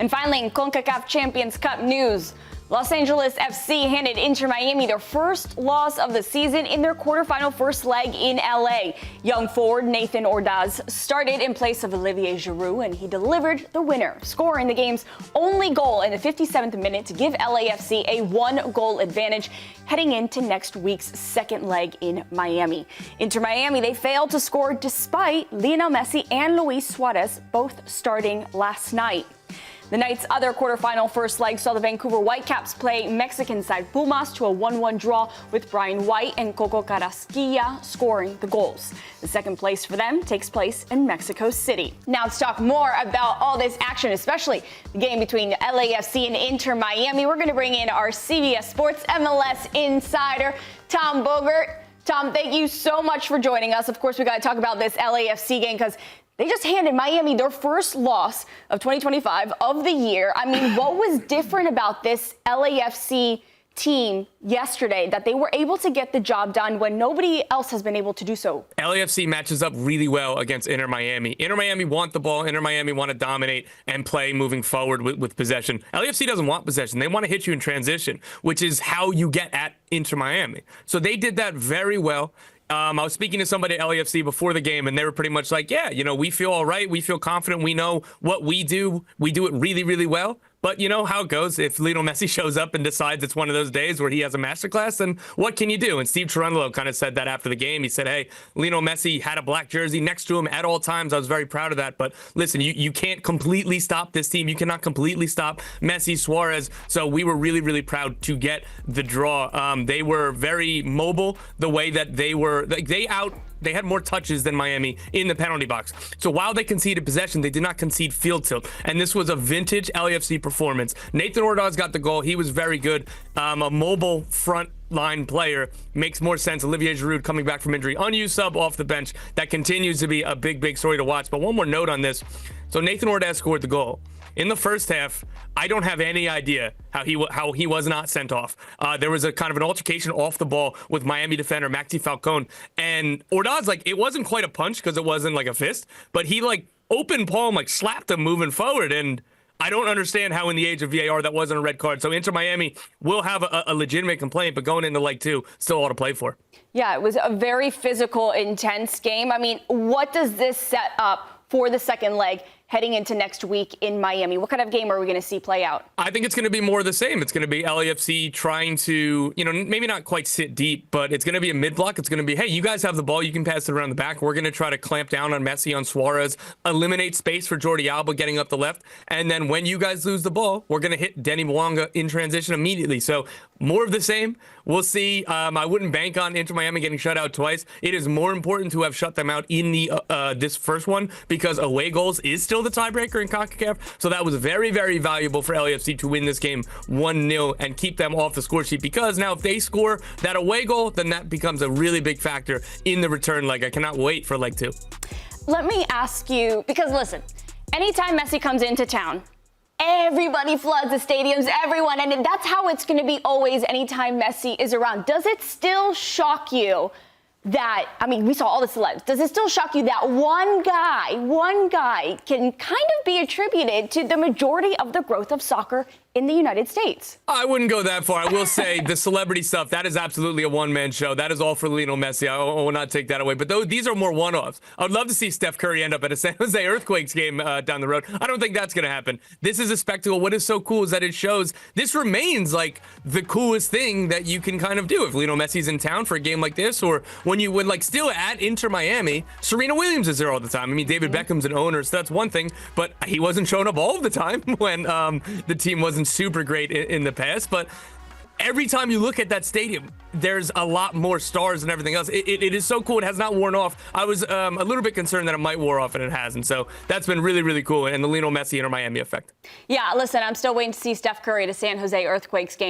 And finally, in CONCACAF Champions Cup news, Los Angeles FC handed Inter Miami their first loss of the season in their quarterfinal first leg in LA. Young forward Nathan Ordaz started in place of Olivier Giroud, and he delivered the winner, scoring the game's only goal in the 57th minute to give LAFC a one-goal advantage heading into next week's second leg in Miami. Inter Miami, they failed to score despite Lionel Messi and Luis Suarez both starting last night. The night's other quarterfinal first leg saw the Vancouver Whitecaps play Mexican side Pumas to a 1-1 draw, with Brian White and Coco Carrasquilla scoring the goals. The second place for them takes place in Mexico City. Now let's talk more about all this action, especially the game between LAFC and Inter Miami. We're going to bring in our CBS Sports MLS insider, Tom Bogert. Tom, thank you so much for joining us. Of course, we got to talk about this LAFC game because they just handed Miami their first loss of 2025 of the year. I mean, what was different about this LAFC team yesterday that they were able to get the job done when nobody else has been able to do so? LAFC matches up really well against Inter Miami. Inter Miami want the ball. Inter Miami want to dominate and play moving forward with possession. LAFC doesn't want possession. They want to hit you in transition, which is how you get at Inter Miami. So they did that very well. I was speaking to somebody at LAFC before the game, and they were pretty much like, yeah, you know, we feel all right. We feel confident. We know what we do. We do it really, really well. But you know how it goes. If Lionel Messi shows up and decides it's one of those days where he has a masterclass, then what can you do? And Steve Cherundolo kind of said that after the game. He said, hey, Lionel Messi had a black jersey next to him at all times. I was very proud of that. But listen, you can't completely stop this team. You cannot completely stop Messi, Suarez. So we were really, really proud to get the draw. They were very mobile the way that they were. They had more touches than Miami in the penalty box. So while they conceded possession, they did not concede field tilt. And this was a vintage LAFC performance. Nathan Ordaz got the goal. He was very good. A mobile front line player makes more sense. Olivier Giroud coming back from injury. Unused sub off the bench. That continues to be a big, big story to watch. But one more note on this. So Nathan Ordaz scored the goal. In the first half, I don't have any idea how he was not sent off. There was a kind of an altercation off the ball with Miami defender Maxi Falcón, and Ordaz, like, it wasn't quite a punch because it wasn't like a fist, but he like open palm like slapped him moving forward, and I don't understand how in the age of VAR that wasn't a red card. So Inter Miami will have a legitimate complaint, but going into leg two, still all to play for. Yeah, it was a very physical, intense game. I mean, what does this set up for the second leg heading into next week in Miami? What kind of game are we going to see play out? I think it's going to be more of the same. It's going to be LAFC trying to, you know, maybe not quite sit deep, but it's going to be a mid-block. It's going to be, hey, you guys have the ball. You can pass it around the back. We're going to try to clamp down on Messi, on Suarez, eliminate space for Jordi Alba getting up the left. And then when you guys lose the ball, we're going to hit Denny Mwanga in transition immediately. So more of the same. We'll see. I wouldn't bank on Inter Miami getting shut out twice. It is more important to have shut them out in the this first one because away goals is still the tiebreaker in CONCACAF. So that was very, very valuable for LAFC to win this game 1-0 and keep them off the score sheet, because now if they score that away goal, then that becomes a really big factor in the return leg. I cannot wait for leg two. Let me ask you, because listen, anytime Messi comes into town, everybody floods the stadiums, everyone, and that's how it's going to be always anytime Messi is around. Does it still shock you that, I mean, we saw all the celebs, does it still shock you that one guy can kind of be attributed to the majority of the growth of soccer in the United States? I wouldn't go that far. I will say the celebrity stuff, that is absolutely a one-man show. That is all for Lionel Messi. I will not take that away. But these are more one-offs. I would love to see Steph Curry end up at a San Jose Earthquakes game down the road. I don't think that's going to happen. This is a spectacle. What is so cool is that it shows this remains like the coolest thing that you can kind of do. If Lionel Messi's in town for a game like this, or when you would like still at Inter Miami, Serena Williams is there all the time. I mean, David Beckham's an owner, so that's one thing. But he wasn't showing up all of the time when the team wasn't super great in the past. But every time you look at that stadium, there's a lot more stars and everything else. It is so cool. It has not worn off. I was a little bit concerned that it might wear off, and it hasn't. So that's been really, really cool. And the Lionel Messi Inter Miami effect. Yeah, listen, I'm still waiting to see Steph Curry at a San Jose Earthquakes game.